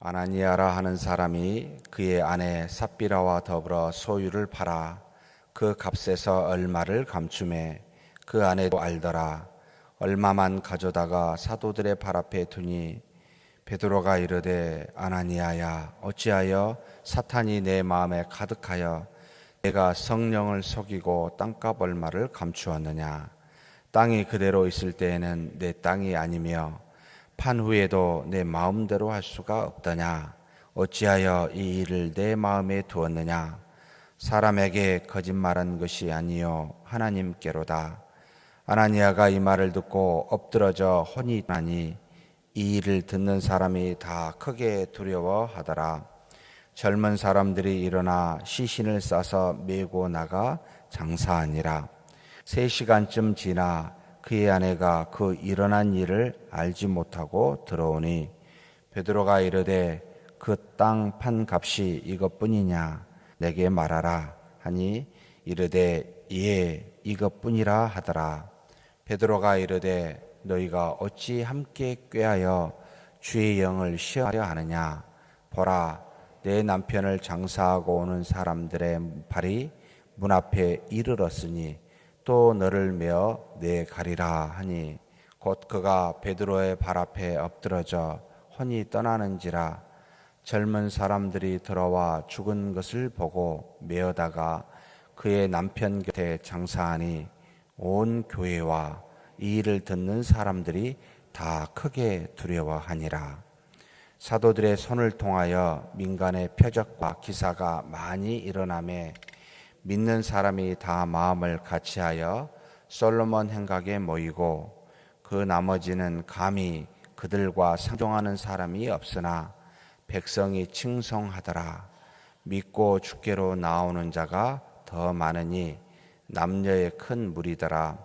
아나니아라 하는 사람이 그의 아내 삽비라와 더불어 소유를 팔아 그 값에서 얼마를 감추매 그 아내도 알더라. 얼마만 가져다가 사도들의 발 앞에 두니 베드로가 이르되 아나니아야 어찌하여 사탄이 내 마음에 가득하여 내가 성령을 속이고 땅값 얼마를 감추었느냐. 땅이 그대로 있을 때에는 내 땅이 아니며 판 후에도 내 마음대로 할 수가 없더냐. 어찌하여 이 일을 내 마음에 두었느냐. 사람에게 거짓말한 것이 아니요 하나님께로다. 아나니아가 이 말을 듣고 엎드러져 혼이 나니 이 일을 듣는 사람이 다 크게 두려워하더라. 젊은 사람들이 일어나 시신을 싸서 메고 나가 장사하니라. 3시간쯤 지나 그의 아내가 그 일어난 일을 알지 못하고 들어오니 베드로가 이르되 그 땅 판 값이 이것뿐이냐 내게 말하라 하니 이르되 예 이것뿐이라 하더라. 베드로가 이르되 너희가 어찌 함께 꾀하여 주의 영을 시험하려 하느냐. 보라 내 남편을 장사하고 오는 사람들의 발이 문 앞에 이르렀으니 또 너를 메어 내 가리라 하니 곧 그가 베드로의 발 앞에 엎드러져 혼이 떠나는지라. 젊은 사람들이 들어와 죽은 것을 보고 메어다가 그의 남편 곁에 장사하니 온 교회와 이 일을 듣는 사람들이 다 크게 두려워하니라. 사도들의 손을 통하여 민간의 표적과 기사가 많이 일어나매 믿는 사람이 다 마음을 같이하여 솔로몬 행각에 모이고 그 나머지는 감히 그들과 상종하는 사람이 없으나 백성이 칭송하더라. 믿고 주께로 나오는 자가 더 많으니 남녀의 큰 무리더라.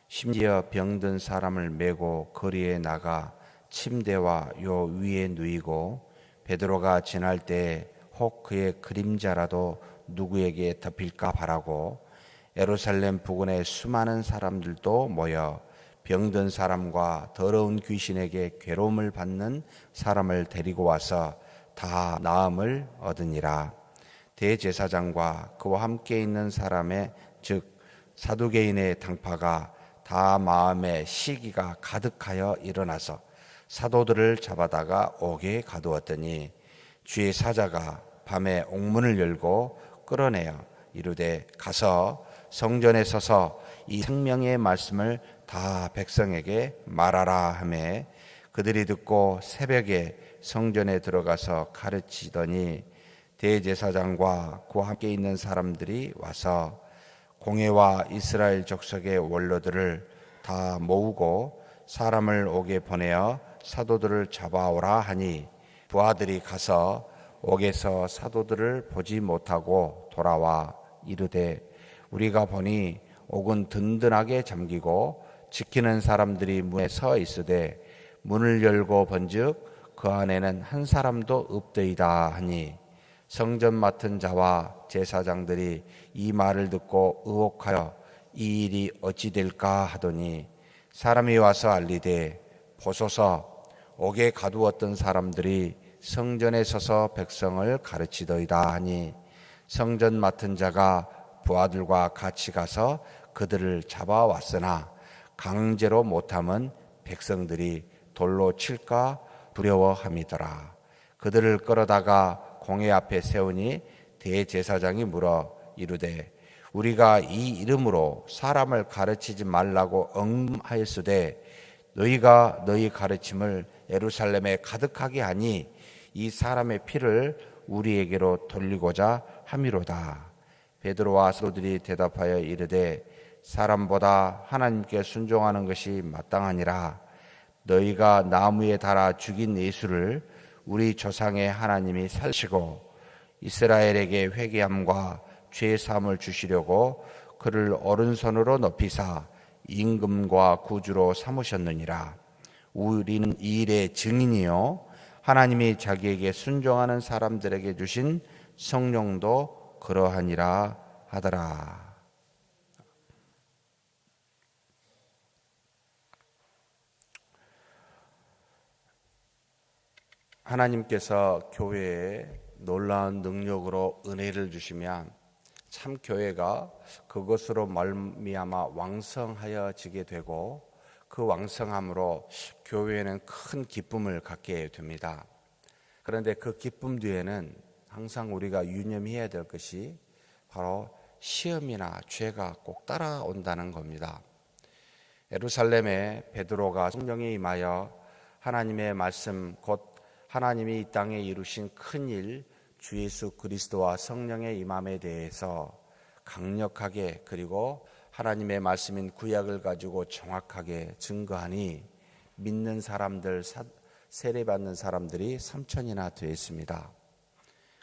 심지어 병든 사람을 메고 거리에 나가 침대와 요 위에 누이고 베드로가 지날 때에 혹 그의 그림자라도 누구에게 덮일까 바라고 예루살렘 부근에 수많은 사람들도 모여 병든 사람과 더러운 귀신에게 괴로움을 받는 사람을 데리고 와서 다 나음을 얻으니라. 대제사장과 그와 함께 있는 사람의 즉 사두개인의 당파가 다 마음에 시기가 가득하여 일어나서 사도들을 잡아다가 옥에 가두었더니 주의 사자가 밤에 옥문을 열고 끌어내어 이르되 가서 성전에 서서 이 생명의 말씀을 다 백성에게 말하라 하매 그들이 듣고 새벽에 성전에 들어가서 가르치더니 대제사장과 그와 함께 있는 사람들이 와서 공회와 이스라엘 족속의 원로들을 다 모으고 사람을 옥에 보내어 사도들을 잡아오라 하니 부하들이 가서 옥에서 사도들을 보지 못하고 돌아와 이르되 우리가 보니 옥은 든든하게 잠기고 지키는 사람들이 문에 서 있으되 문을 열고 본즉 그 안에는 한 사람도 없더이다 하니 성전 맡은 자와 제사장들이 이 말을 듣고 의혹하여 이 일이 어찌 될까 하더니 사람이 와서 알리되 보소서 옥에 가두었던 사람들이 성전에 서서 백성을 가르치더이다 하니 성전 맡은 자가 부하들과 같이 가서 그들을 잡아왔으나 강제로 못함은 백성들이 돌로 칠까 두려워함이더라. 그들을 끌어다가 공회 앞에 세우니 대제사장이 물어 이르되 우리가 이 이름으로 사람을 가르치지 말라고 응하였으되 너희가 너희 가르침을 예루살렘에 가득하게 하니 이 사람의 피를 우리에게로 돌리고자 함이로다. 베드로와 사도들이 대답하여 이르되 사람보다 하나님께 순종하는 것이 마땅하니라. 너희가 나무에 달아 죽인 예수를 우리 조상의 하나님이 살리시고 이스라엘에게 회개함과 죄 사함을 주시려고 그를 오른손으로 높이사 임금과 구주로 삼으셨느니라. 우리는 이 일의 증인이요 하나님이 자기에게 순종하는 사람들에게 주신 성령도 그러하니라 하더라. 하나님께서 교회에 놀라운 능력으로 은혜를 주시면 참 교회가 그것으로 말미암아 왕성하여지게 되고 그 왕성함으로 교회는 큰 기쁨을 갖게 됩니다. 그런데 그 기쁨 뒤에는 항상 우리가 유념해야 될 것이 바로 시험이나 죄가 꼭 따라온다는 겁니다. 예루살렘에 베드로가 성령에 임하여 하나님의 말씀 곧 하나님이 이 땅에 이루신 큰 일 주 예수 그리스도와 성령의 임함에 대해서 강력하게 그리고 하나님의 말씀인 구약을 가지고 정확하게 증거하니 믿는 사람들 세례받는 사람들이 3,000이나 되었습니다.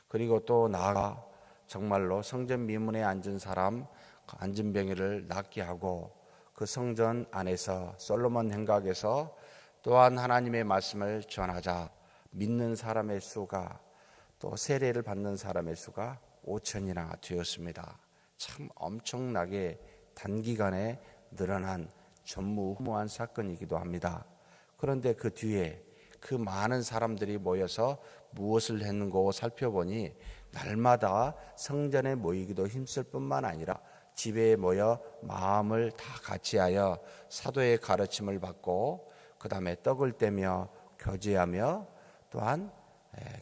그리고 또 나아가 정말로 성전 미문에 앉은 사람 앉은 병이를 낫게 하고 그 성전 안에서 솔로몬 행각에서 또한 하나님의 말씀을 전하자 믿는 사람의 수가 또 세례를 받는 사람의 수가 5,000이나 되었습니다. 참 엄청나게 단기간에 늘어난 전무후무한 사건이기도 합니다. 그런데 그 뒤에 그 많은 사람들이 모여서 무엇을 했는고 살펴보니 날마다 성전에 모이기도 힘쓸 뿐만 아니라 집에 모여 마음을 다 같이하여 사도의 가르침을 받고 그 다음에 떡을 떼며 교제하며 또한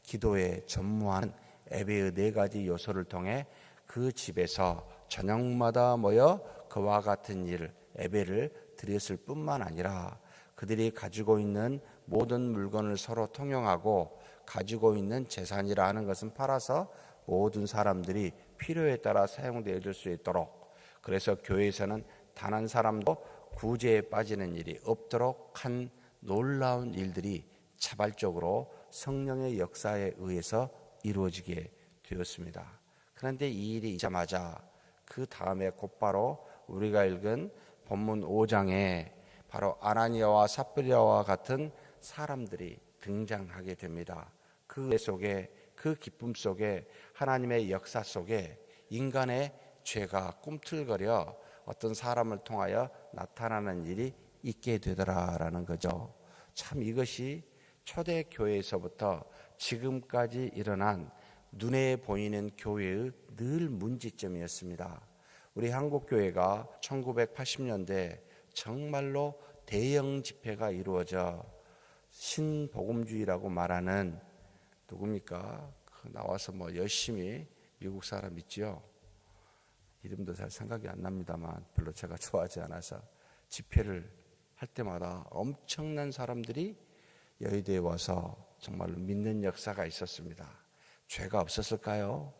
기도에 전무하는 예배의 4가지 요소를 통해 그 집에서 저녁마다 모여 그와 같은 일 예배를 드렸을 뿐만 아니라 그들이 가지고 있는 모든 물건을 서로 통용하고 가지고 있는 재산이라 하는 것은 팔아서 모든 사람들이 필요에 따라 사용되어질 수 있도록 그래서 교회에서는 단 한 사람도 구제에 빠지는 일이 없도록 한 놀라운 일들이 자발적으로 성령의 역사에 의해서 이루어지게 되었습니다. 그런데 이 일이 있자마자 그 다음에 곧바로 우리가 읽은 본문 5장에 바로 아나니아와 삽비라와 같은 사람들이 등장하게 됩니다. 그 속에 그 기쁨 속에 하나님의 역사 속에 인간의 죄가 꿈틀거려 어떤 사람을 통하여 나타나는 일이 있게 되더라라는 거죠. 참 이것이 초대교회에서부터 지금까지 일어난 눈에 보이는 교회의 늘 문제점이었습니다. 우리 한국교회가 1980년대 정말로 대형 집회가 이루어져 신복음주의라고 말하는 누굽니까? 나와서 열심히 미국 사람 있죠. 이름도 잘 생각이 안 납니다만 별로 제가 좋아하지 않아서 집회를 할 때마다 엄청난 사람들이 여의도에 와서 정말로 믿는 역사가 있었습니다. 죄가 없었을까요?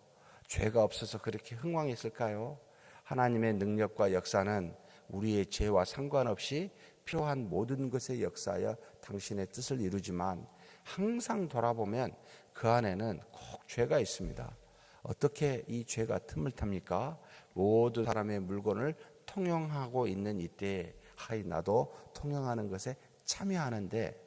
죄가 없어서 그렇게 흥왕했을까요? 하나님의 능력과 역사는 우리의 죄와 상관없이 필요한 모든 것에 역사하여 당신의 뜻을 이루지만 항상 돌아보면 그 안에는 꼭 죄가 있습니다. 어떻게 이 죄가 틈을 탑니까? 모든 사람의 물건을 통용하고 있는 이때에 나도 통용하는 것에 참여하는데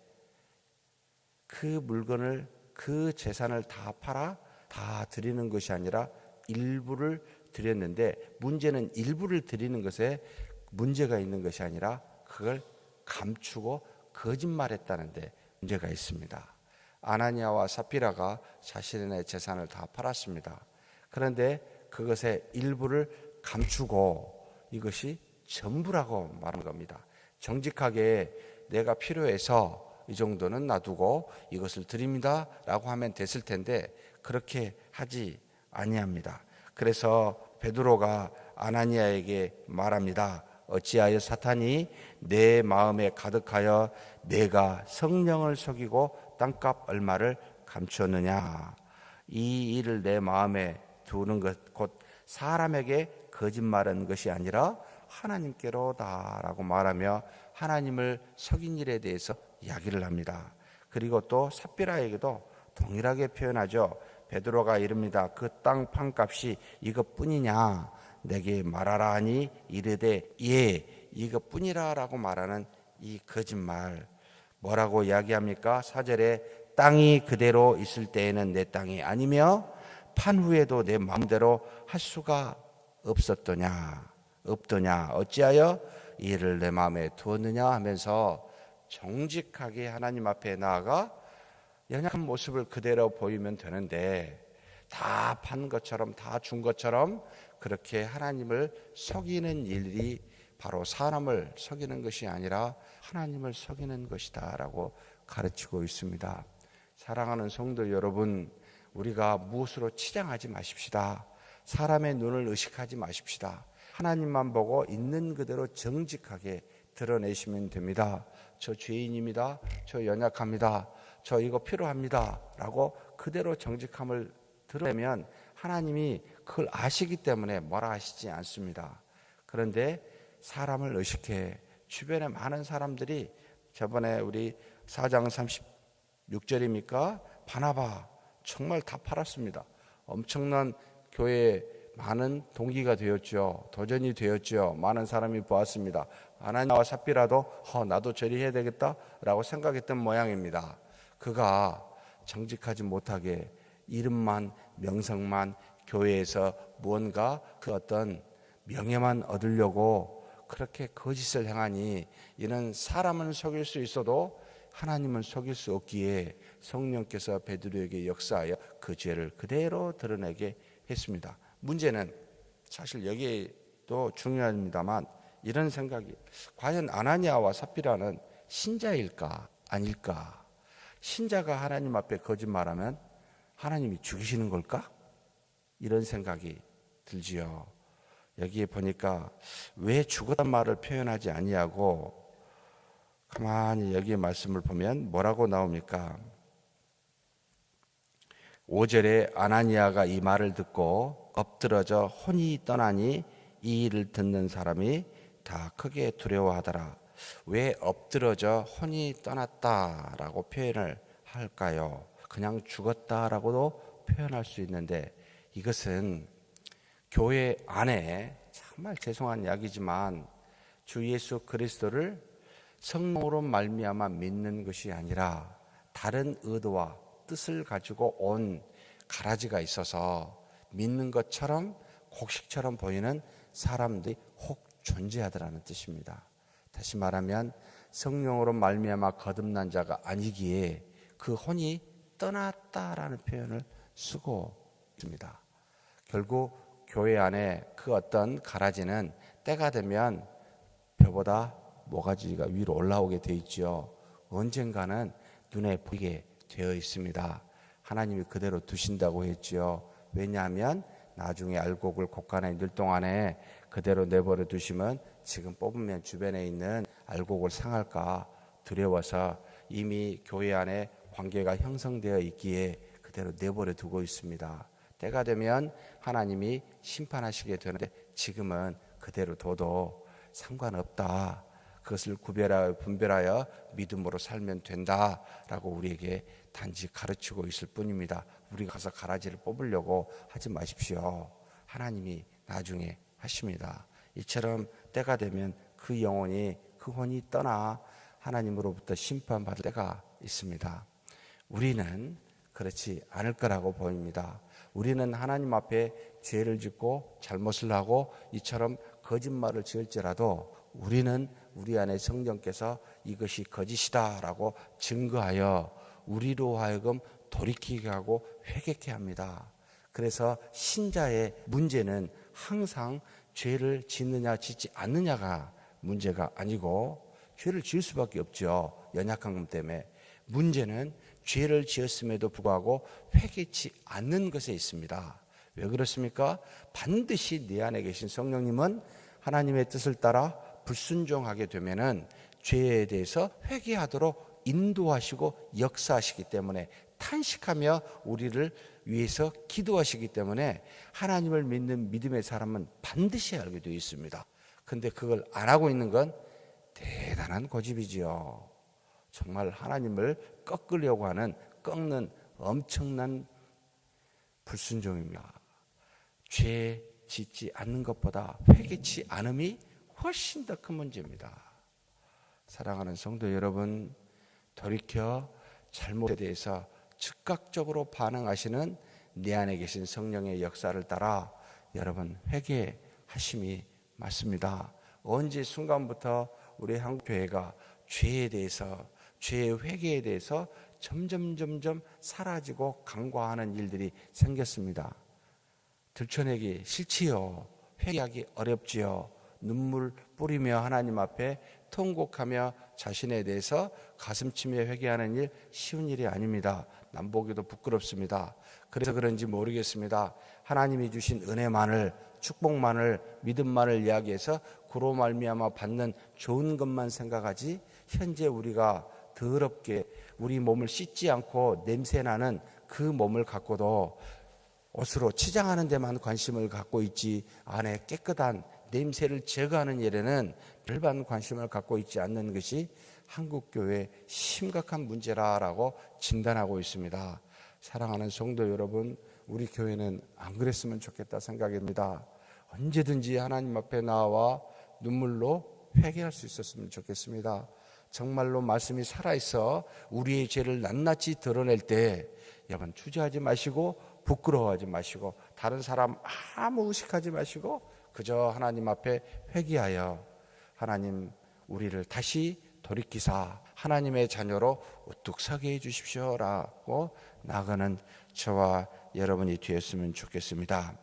그 물건을 그 재산을 다 팔아 다 드리는 것이 아니라 일부를 드렸는데 문제는 일부를 드리는 것에 문제가 있는 것이 아니라 그걸 감추고 거짓말했다는데 문제가 있습니다. 아나니아와 삽비라가 자신의 재산을 다 팔았습니다. 그런데 그것의 일부를 감추고 이것이 전부라고 말한 겁니다. 정직하게 내가 필요해서 이 정도는 놔두고 이것을 드립니다 라고 하면 됐을 텐데 그렇게 하지 아니합니다. 그래서 베드로가 아나니아에게 말합니다. 어찌하여 사탄이 내 마음에 가득하여 내가 성령을 속이고 땅값 얼마를 감추었느냐. 이 일을 내 마음에 두는 것 곧 사람에게 거짓말한 것이 아니라 하나님께로다 라고 말하며 하나님을 속인 일에 대해서 이야기를 합니다. 그리고 또 삽비라에게도 동일하게 표현하죠. 베드로가 이릅니다. 그 땅 판값이 이것뿐이냐 내게 말하라 하니 이르되 예 이것뿐이라 라고 말하는 이 거짓말 뭐라고 이야기합니까? 4절에 땅이 그대로 있을 때에는 내 땅이 아니며 판 후에도 내 마음대로 할 수가 없더냐 어찌하여 이 일을 내 마음에 두었느냐 하면서 정직하게 하나님 앞에 나아가 연약한 모습을 그대로 보이면 되는데, 다 판 것처럼 다 준 것처럼 그렇게 하나님을 속이는 일이 바로 사람을 속이는 것이 아니라 하나님을 속이는 것이다 라고 가르치고 있습니다. 사랑하는 성도 여러분, 우리가 무엇으로 치장하지 마십시다. 사람의 눈을 의식하지 마십시다. 하나님만 보고 있는 그대로 정직하게 드러내시면 됩니다. 저 죄인입니다. 저 연약합니다. 저 이거 필요합니다 라고 그대로 정직함을 드러내면 하나님이 그걸 아시기 때문에 뭐라 하시지 않습니다. 그런데 사람을 의식해 주변에 많은 사람들이, 저번에 우리 4장 36절입니까? 바나바 정말 다 팔았습니다. 엄청난 교회에 많은 동기가 되었죠. 도전이 되었죠. 많은 사람이 보았습니다. 아나니아와 삽비라도 나도 저리 해야 되겠다라고 생각했던 모양입니다. 그가 정직하지 못하게 이름만, 명성만, 교회에서 무언가 그 어떤 명예만 얻으려고 그렇게 거짓을 행하니, 이는 사람은 속일 수 있어도 하나님은 속일 수 없기에 성령께서 베드로에게 역사하여 그 죄를 그대로 드러내게 했습니다. 문제는 사실 여기도 중요합니다만, 이런 생각이, 과연 아나니아와 삽비라는 신자일까 아닐까? 신자가 하나님 앞에 거짓말하면 하나님이 죽이시는 걸까? 이런 생각이 들지요. 여기에 보니까 왜 죽었단 말을 표현하지 아니하고, 가만히 여기에 말씀을 보면 뭐라고 나옵니까? 5절에 아나니아가 이 말을 듣고 엎드러져 혼이 떠나니 이 일을 듣는 사람이 다 크게 두려워하더라. 왜 엎드러져 혼이 떠났다라고 표현을 할까요? 그냥 죽었다라고도 표현할 수 있는데, 이것은 교회 안에, 정말 죄송한 이야기지만 주 예수 그리스도를 성령으로 말미암아 믿는 것이 아니라 다른 의도와 뜻을 가지고 온 가라지가 있어서 믿는 것처럼 곡식처럼 보이는 사람들이 혹 존재하더라는 뜻입니다. 다시 말하면 성령으로 말미암아 거듭난 자가 아니기에 그 혼이 떠났다라는 표현을 쓰고 있습니다. 결국 교회 안에 그 어떤 가라지는 때가 되면 벼보다 모가지가 위로 올라오게 돼 있죠. 언젠가는 눈에 보이게 되어 있습니다. 하나님이 그대로 두신다고 했죠. 왜냐하면 나중에 알곡을 곡간에 넣을 동안에 그대로 내버려 두시면 지금 뽑으면 주변에 있는 알곡을 상할까 두려워서 이미 교회 안에 관계가 형성되어 있기에 그대로 내버려 두고 있습니다. 때가 되면 하나님이 심판하시게 되는데 지금은 그대로 둬도 상관없다. 그것을 분별하여 믿음으로 살면 된다라고 우리에게 단지 가르치고 있을 뿐입니다. 우리가 가서 가라지를 뽑으려고 하지 마십시오. 하나님이 나중에 하십니다. 이처럼 때가 되면 그 영혼이, 그 혼이 떠나 하나님으로부터 심판받을 때가 있습니다. 우리는 그렇지 않을 거라고 보입니다. 우리는 하나님 앞에 죄를 짓고 잘못을 하고 이처럼 거짓말을 지을지라도 우리는 우리 안에 성령께서 이것이 거짓이다라고 증거하여 우리로 하여금 돌이키게 하고 회개케 합니다. 그래서 신자의 문제는 항상 죄를 짓느냐 짓지 않느냐가 문제가 아니고, 죄를 지을 수밖에 없죠. 연약한 것 때문에. 문제는 죄를 지었음에도 불구하고 회개치 않는 것에 있습니다. 왜 그렇습니까? 반드시 내 안에 계신 성령님은 하나님의 뜻을 따라 불순종하게 되면은 죄에 대해서 회개하도록 인도하시고 역사하시기 때문에, 탄식하며 우리를 위해서 기도하시기 때문에 하나님을 믿는 믿음의 사람은 반드시 알게 되어 있습니다. 그런데 그걸 안 하고 있는 건 대단한 고집이지요. 정말 하나님을 꺾으려고 하는, 꺾는 엄청난 불순종입니다. 죄 짓지 않는 것보다 회개치 않음이 훨씬 더 큰 문제입니다. 사랑하는 성도 여러분, 돌이켜 잘못에 대해서 즉각적으로 반응하시는 내 안에 계신 성령의 역사를 따라 여러분 회개하심이 맞습니다. 언제 순간부터 우리 한국교회가 죄에 대해서, 죄의 회개에 대해서 점점 사라지고 간과하는 일들이 생겼습니다. 들춰내기 싫지요. 회개하기 어렵지요. 눈물 뿌리며 하나님 앞에 통곡하며 자신에 대해서 가슴치며 회개하는 일 쉬운 일이 아닙니다. 남보기도 부끄럽습니다. 그래서 그런지 모르겠습니다. 하나님이 주신 은혜만을, 축복만을, 믿음만을 이야기해서 그로 말미암아 받는 좋은 것만 생각하지, 현재 우리가 더럽게 우리 몸을 씻지 않고 냄새나는 그 몸을 갖고도 옷으로 치장하는 데만 관심을 갖고 있지, 안에 깨끗한 냄새를 제거하는 일에는 별반 관심을 갖고 있지 않는 것이 한국교회의 심각한 문제라고 진단하고 있습니다. 사랑하는 성도 여러분, 우리 교회는 안 그랬으면 좋겠다 생각합니다. 언제든지 하나님 앞에 나와 눈물로 회개할 수 있었으면 좋겠습니다. 정말로 말씀이 살아있어 우리의 죄를 낱낱이 드러낼 때 여러분 주저하지 마시고 부끄러워하지 마시고 다른 사람 아무 의식하지 마시고 그저 하나님 앞에 회개하여 하나님 우리를 다시 돌이키사 하나님의 자녀로 우뚝 서게 해주십시오라고 나가는 저와 여러분이 되었으면 좋겠습니다.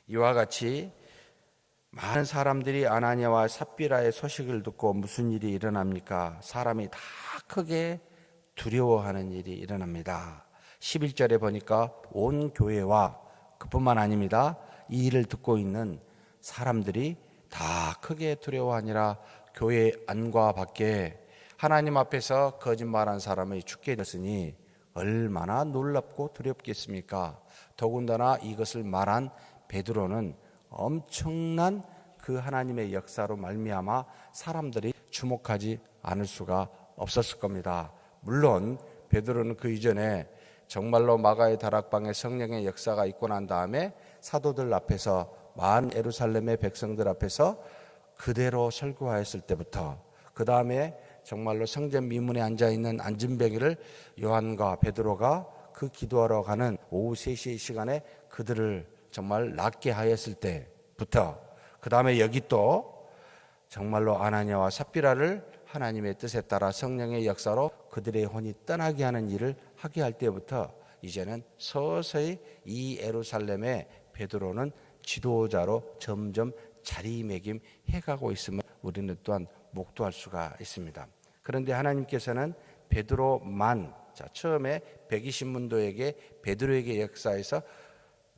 이와 같이 많은 사람들이 아나니아와 삽비라의 소식을 듣고 무슨 일이 일어납니까? 사람이 다 크게 두려워하는 일이 일어납니다. 11절에 보니까 온 교회와 그뿐만 아닙니다. 이 일을 듣고 있는 사람들이 다 크게 두려워하니라. 교회 안과 밖에 하나님 앞에서 거짓말한 사람이 죽게 됐으니 얼마나 놀랍고 두렵겠습니까? 더군다나 이것을 말한 베드로는 엄청난 그 하나님의 역사로 말미암아 사람들이 주목하지 않을 수가 없었을 겁니다. 물론 베드로는 그 이전에 정말로 마가의 다락방에 성령의 역사가 있고 난 다음에 사도들 앞에서 만 예루살렘의 백성들 앞에서 그대로 설교하였을 때부터 그 다음에 정말로 성전 미문에 앉아있는 안진뱅이를 요한과 베드로가 그 기도하러 가는 오후 3시 시간에 그들을 정말 낫게 하였을 때부터 그 다음에 여기 또 정말로 아나니아와 삽비라를 하나님의 뜻에 따라 성령의 역사로 그들의 혼이 떠나게 하는 일을 하게 할 때부터 이제는 서서히 이 예루살렘의 베드로는 지도자로 점점 자리매김 해가고 있음을 우리는 또한 목도할 수가 있습니다. 그런데 하나님께서는 베드로만 처음에 120문도에게 베드로에게 역사해서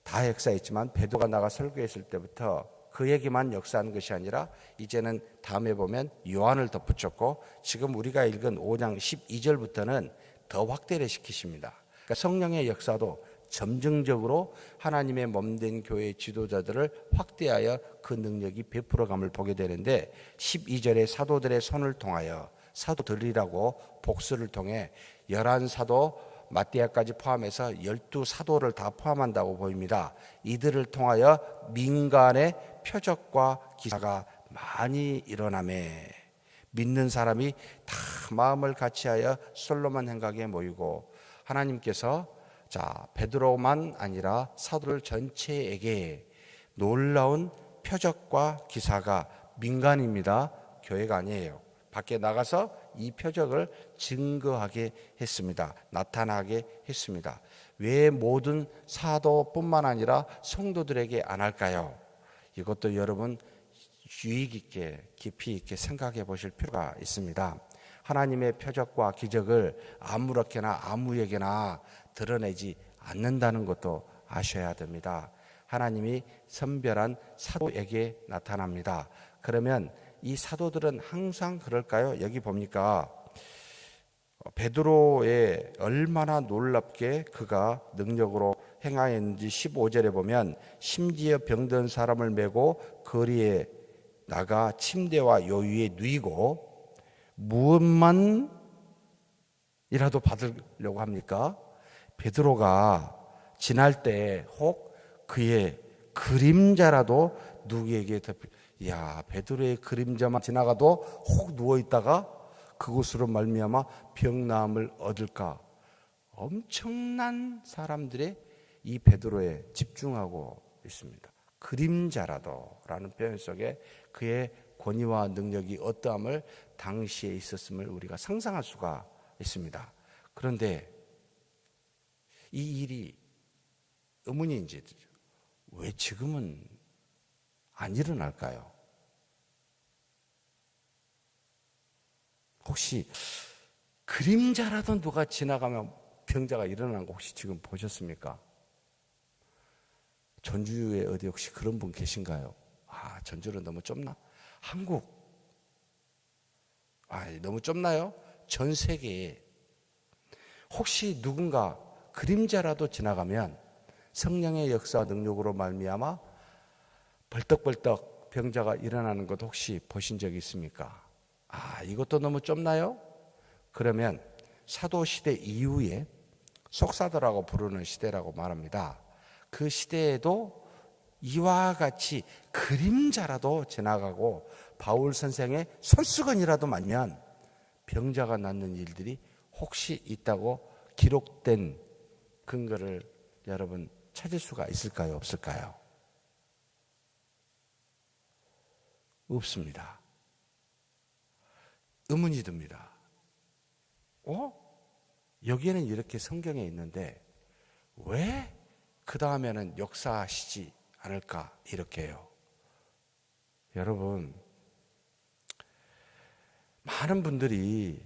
다 역사했지만 베드로가 나가 설교했을 때부터 그에게만 역사한 것이 아니라 이제는 다음에 보면 요한을 덧붙였고 지금 우리가 읽은 5장 12절부터는 더 확대를 시키십니다. 그러니까 성령의 역사도 점증적으로 하나님의 몸된 교회의 지도자들을 확대하여 그 능력이 베풀어감을 보게 되는데 12절에 사도들의 손을 통하여 사도들이라고 복수를 통해 11사도 마띠아까지 포함해서 12사도를 다 포함한다고 보입니다. 이들을 통하여 민간의 표적과 기사가 많이 일어나매 믿는 사람이 다 마음을 같이하여 솔로몬 행각에 모이고 하나님께서 베드로만 아니라 사도들 전체에게 놀라운 표적과 기사가 민간입니다. 교회가 아니에요. 밖에 나가서 이 표적을 증거하게 했습니다. 나타나게 했습니다. 왜 모든 사도뿐만 아니라 성도들에게 안 할까요? 이것도 여러분 유익 있게 깊이 있게 생각해 보실 필요가 있습니다. 하나님의 표적과 기적을 아무렇게나 아무에게나 드러내지 않는다는 것도 아셔야 됩니다. 하나님이 선별한 사도에게 나타납니다. 그러면 이 사도들은 항상 그럴까요? 여기 보니까 베드로의 얼마나 놀랍게 그가 능력으로 행하였는지 15절에 보면 심지어 병든 사람을 메고 거리에 나가 침대와 요 위에 누이고 무엇만이라도 받으려고 합니까? 베드로가 지날 때 혹 그의 그림자라도 누구에게 베드로의 그림자만 지나가도 혹 누워있다가 그곳으로 말미암아 병나음을 얻을까? 엄청난 사람들의 이 베드로에 집중하고 있습니다. 그림자라도 라는 표현 속에 그의 권위와 능력이 어떠함을 당시에 있었음을 우리가 상상할 수가 있습니다. 그런데 이 일이 의문인지 왜 지금은 안 일어날까요? 혹시 그림자라도 누가 지나가면 병자가 일어나는 거 혹시 지금 보셨습니까? 전주에 어디 혹시 그런 분 계신가요? 전주는 너무 좁나? 한국. 너무 좁나요? 전 세계에 혹시 누군가 그림자라도 지나가면 성령의 역사와 능력으로 말미암아 벌떡벌떡 병자가 일어나는 것 혹시 보신 적 있습니까? 이것도 너무 좁나요? 그러면 사도시대 이후에 속사도라고 부르는 시대라고 말합니다. 그 시대에도 이와 같이 그림자라도 지나가고 바울 선생의 손수건이라도 맞면 병자가 낫는 일들이 혹시 있다고 기록된 근거를 여러분 찾을 수가 있을까요? 없을까요? 없습니다. 의문이 듭니다. 여기에는 이렇게 성경에 있는데 왜 그 다음에는 역사하시지 않을까 이렇게 해요. 여러분, 많은 분들이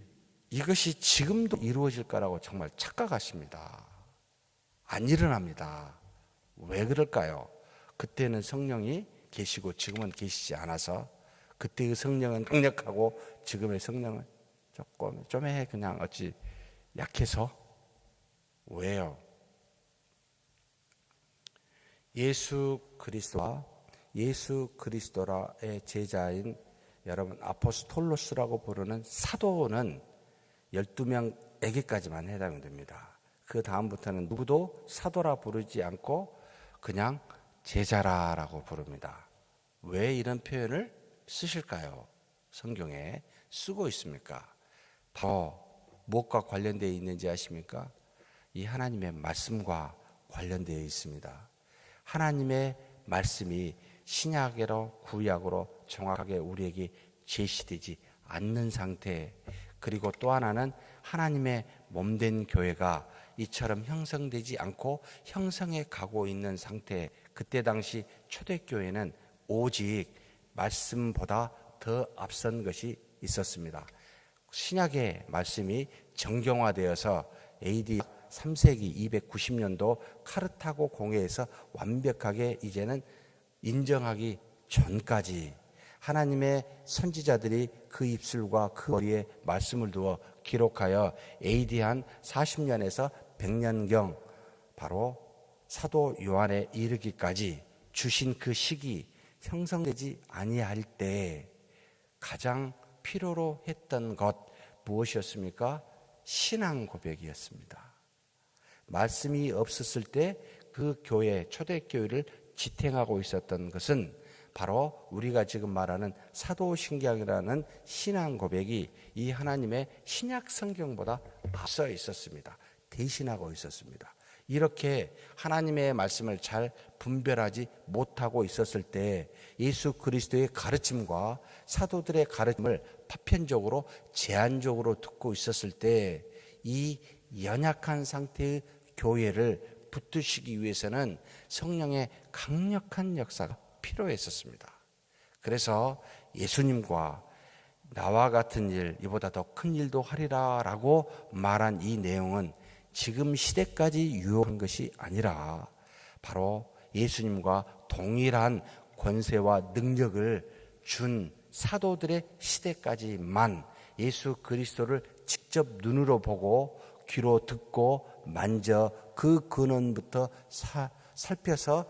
이것이 지금도 이루어질 거라고 정말 착각하십니다. 안 일어납니다. 왜 그럴까요? 그때는 성령이 계시고 지금은 계시지 않아서, 그때의 성령은 강력하고 지금의 성령은 좀 그냥 어찌 약해서. 왜요? 예수 그리스도와 예수 그리스도라의 제자인 여러분 아포스톨로스라고 부르는 사도는 12명에게까지만 해당이 됩니다. 그 다음부터는 누구도 사도라 부르지 않고 그냥 제자라고 부릅니다. 왜 이런 표현을 쓰실까요? 성경에 쓰고 있습니까? 바로 무엇과 관련되어 있는지 아십니까? 이 하나님의 말씀과 관련되어 있습니다. 하나님의 말씀이 신약으로 구약으로 정확하게 우리에게 제시되지 않는 상태, 그리고 또 하나는 하나님의 몸된 교회가 이처럼 형성되지 않고 형성해 가고 있는 상태. 그때 당시 초대교회는 오직 말씀보다 더 앞선 것이 있었습니다. 신약의 말씀이 정경화되어서 AD 3세기 290년도 카르타고 공회에서 완벽하게 이제는 인정하기 전까지 하나님의 선지자들이 그 입술과 그 머리에 말씀을 두어 기록하여 AD 한 40년에서 100년경 바로 사도 요한에 이르기까지 주신 그 시기 형성되지 아니할 때 가장 필요로 했던 것 무엇이었습니까? 신앙 고백이었습니다. 말씀이 없었을 때 그 교회, 초대교회를 지탱하고 있었던 것은 바로 우리가 지금 말하는 사도신경이라는 신앙 고백이 이 하나님의 신약 성경보다 앞서 있었습니다. 대신하고 있었습니다. 이렇게 하나님의 말씀을 잘 분별하지 못하고 있었을 때 예수 그리스도의 가르침과 사도들의 가르침을 파편적으로 제한적으로 듣고 있었을 때 이 연약한 상태의 교회를 붙드시기 위해서는 성령의 강력한 역사가 필요했었습니다. 그래서 예수님과 나와 같은 일, 이보다 더 큰 일도 하리라 라고 말한 이 내용은 지금 시대까지 유효한 것이 아니라 바로 예수님과 동일한 권세와 능력을 준 사도들의 시대까지만 예수 그리스도를 직접 눈으로 보고 귀로 듣고 만져 그 근원부터 살펴서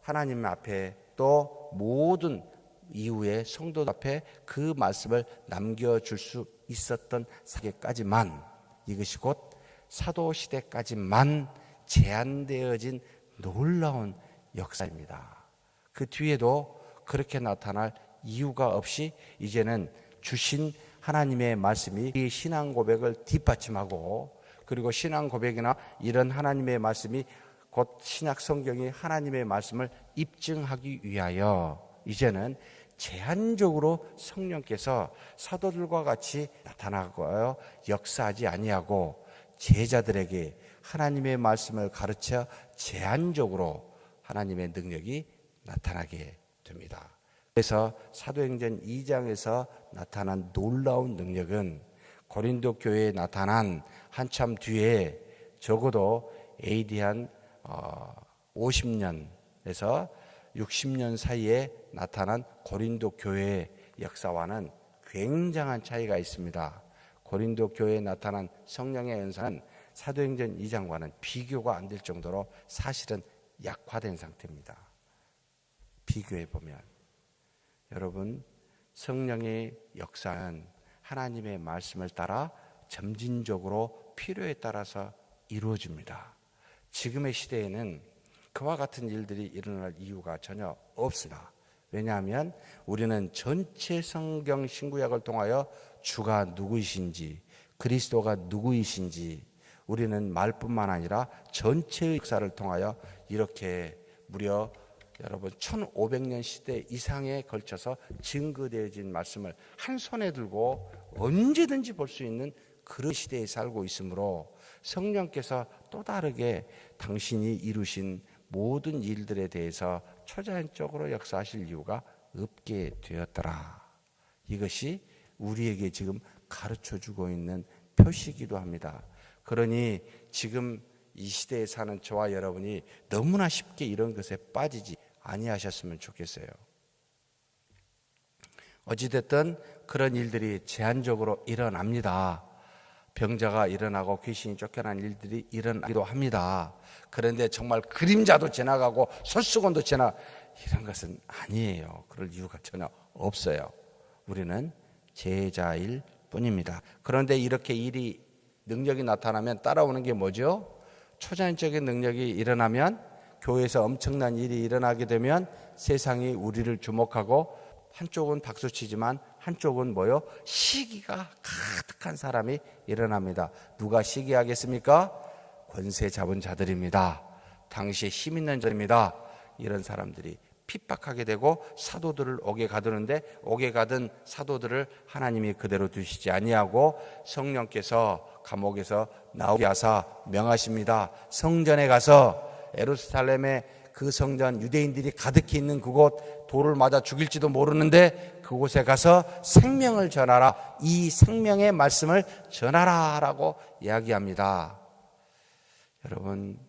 하나님 앞에 또 모든 이후의 성도 앞에 그 말씀을 남겨줄 수 있었던 사계까지만, 이것이 곧 사도시대까지만 제한되어진 놀라운 역사입니다. 그 뒤에도 그렇게 나타날 이유가 없이 이제는 주신 하나님의 말씀이 이 신앙 고백을 뒷받침하고, 그리고 신앙 고백이나 이런 하나님의 말씀이 곧 신약 성경이 하나님의 말씀을 입증하기 위하여 이제는 제한적으로 성령께서 사도들과 같이 나타나고 역사하지 아니하고 제자들에게 하나님의 말씀을 가르쳐 제한적으로 하나님의 능력이 나타나게 됩니다. 그래서 사도행전 2장에서 나타난 놀라운 능력은 고린도 교회에 나타난 한참 뒤에 적어도 AD 한 50년에서 60년 사이에 나타난 고린도 교회의 역사와는 굉장한 차이가 있습니다. 고린도 교회에 나타난 성령의 은사는 사도행전 2장과는 비교가 안 될 정도로 사실은 약화된 상태입니다. 비교해 보면 여러분, 성령의 역사는 하나님의 말씀을 따라 점진적으로 필요에 따라서 이루어집니다. 지금의 시대에는 그와 같은 일들이 일어날 이유가 전혀 없습니다. 왜냐하면 우리는 전체 성경 신구약을 통하여 주가 누구이신지, 그리스도가 누구이신지 우리는 말뿐만 아니라 전체의 역사를 통하여 이렇게 무려 여러분 1500년 시대 이상에 걸쳐서 증거되어진 말씀을 한 손에 들고 언제든지 볼 수 있는 그런 시대에 살고 있으므로 성령께서 또 다르게 당신이 이루신 모든 일들에 대해서 초자연적으로 역사하실 이유가 없게 되었더라. 이것이 우리에게 지금 가르쳐주고 있는 표시이기도 합니다. 그러니 지금 이 시대에 사는 저와 여러분이 너무나 쉽게 이런 것에 빠지지 아니하셨으면 좋겠어요. 어찌됐든 그런 일들이 제한적으로 일어납니다. 병자가 일어나고 귀신이 쫓겨난 일들이 일어나기도 합니다. 그런데 정말 그림자도 지나가고 솔수건도 이런 것은 아니에요. 그럴 이유가 전혀 없어요. 우리는 제자일 뿐입니다. 그런데 이렇게 능력이 나타나면 따라오는 게 뭐죠? 초자연적인 능력이 일어나면, 교회에서 엄청난 일이 일어나게 되면 세상이 우리를 주목하고 한쪽은 박수치지만 한쪽은 뭐요? 시기가 가득한 사람이 일어납니다. 누가 시기하겠습니까? 권세 잡은 자들입니다. 당시에 힘 있는 자입니다. 이런 사람들이 핍박하게 되고 사도들을 옥에 가두는데, 옥에 가둔 사도들을 하나님이 그대로 두시지 아니하고 성령께서 감옥에서 나오게 하사 명하십니다. 성전에 가서, 예루살렘의 그 성전, 유대인들이 가득히 있는 그곳, 돌을 맞아 죽일지도 모르는데 그곳에 가서 생명을 전하라, 이 생명의 말씀을 전하라 라고 이야기합니다. 여러분,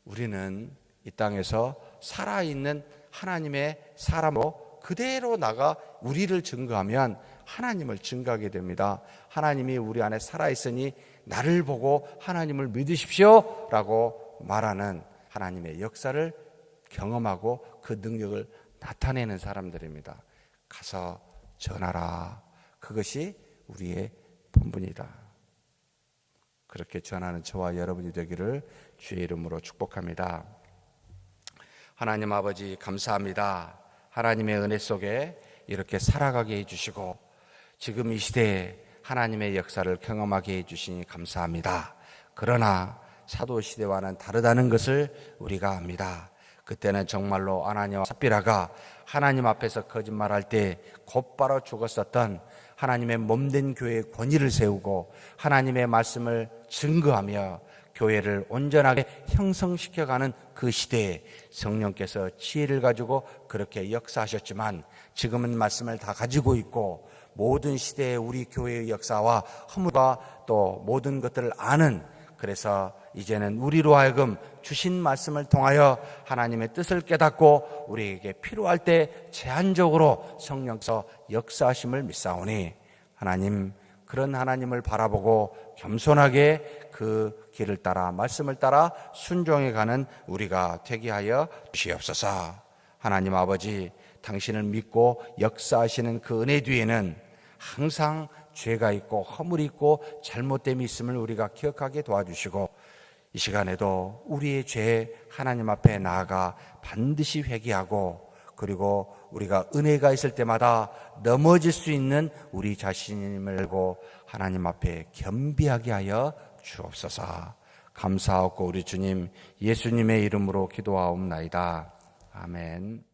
우리는 이 땅에서 살아있는 하나님의 사람으로 그대로 나가 우리를 증거하면 하나님을 증거하게 됩니다. 하나님이 우리 안에 살아있으니 나를 보고 하나님을 믿으십시오 라고 말하는 하나님의 역사를 경험하고 그 능력을 나타내는 사람들입니다. 가서 전하라. 그것이 우리의 본분이다. 그렇게 전하는 저와 여러분이 되기를 주의 이름으로 축복합니다. 하나님 아버지, 감사합니다. 하나님의 은혜 속에 이렇게 살아가게 해주시고 지금 이 시대에 하나님의 역사를 경험하게 해주시니 감사합니다. 그러나 사도시대와는 다르다는 것을 우리가 압니다. 그때는 정말로 아나니와 삽비라가 하나님 앞에서 거짓말할 때 곧바로 죽었었던 하나님의 몸된 교회의 권위를 세우고 하나님의 말씀을 증거하며 교회를 온전하게 형성시켜가는 그 시대에 성령께서 지혜를 가지고 그렇게 역사하셨지만 지금은 말씀을 다 가지고 있고 모든 시대의 우리 교회의 역사와 허물과 또 모든 것들을 아는, 그래서 이제는 우리로 하여금 주신 말씀을 통하여 하나님의 뜻을 깨닫고 우리에게 필요할 때 제한적으로 성령께서 역사하심을 믿사오니 하나님, 그런 하나님을 바라보고 겸손하게 그 길을 따라 말씀을 따라 순종해 가는 우리가 되게 하여 주시옵소서. 하나님 아버지, 당신을 믿고 역사하시는 그 은혜 뒤에는 항상 죄가 있고 허물이 있고 잘못됨이 있음을 우리가 기억하게 도와주시고 이 시간에도 우리의 죄 하나님 앞에 나아가 반드시 회개하고 그리고 우리가 은혜가 있을 때마다 넘어질 수 있는 우리 자신임을 알고 하나님 앞에 겸비하게 하여 주옵소서. 감사하고 우리 주님 예수님의 이름으로 기도하옵나이다. 아멘.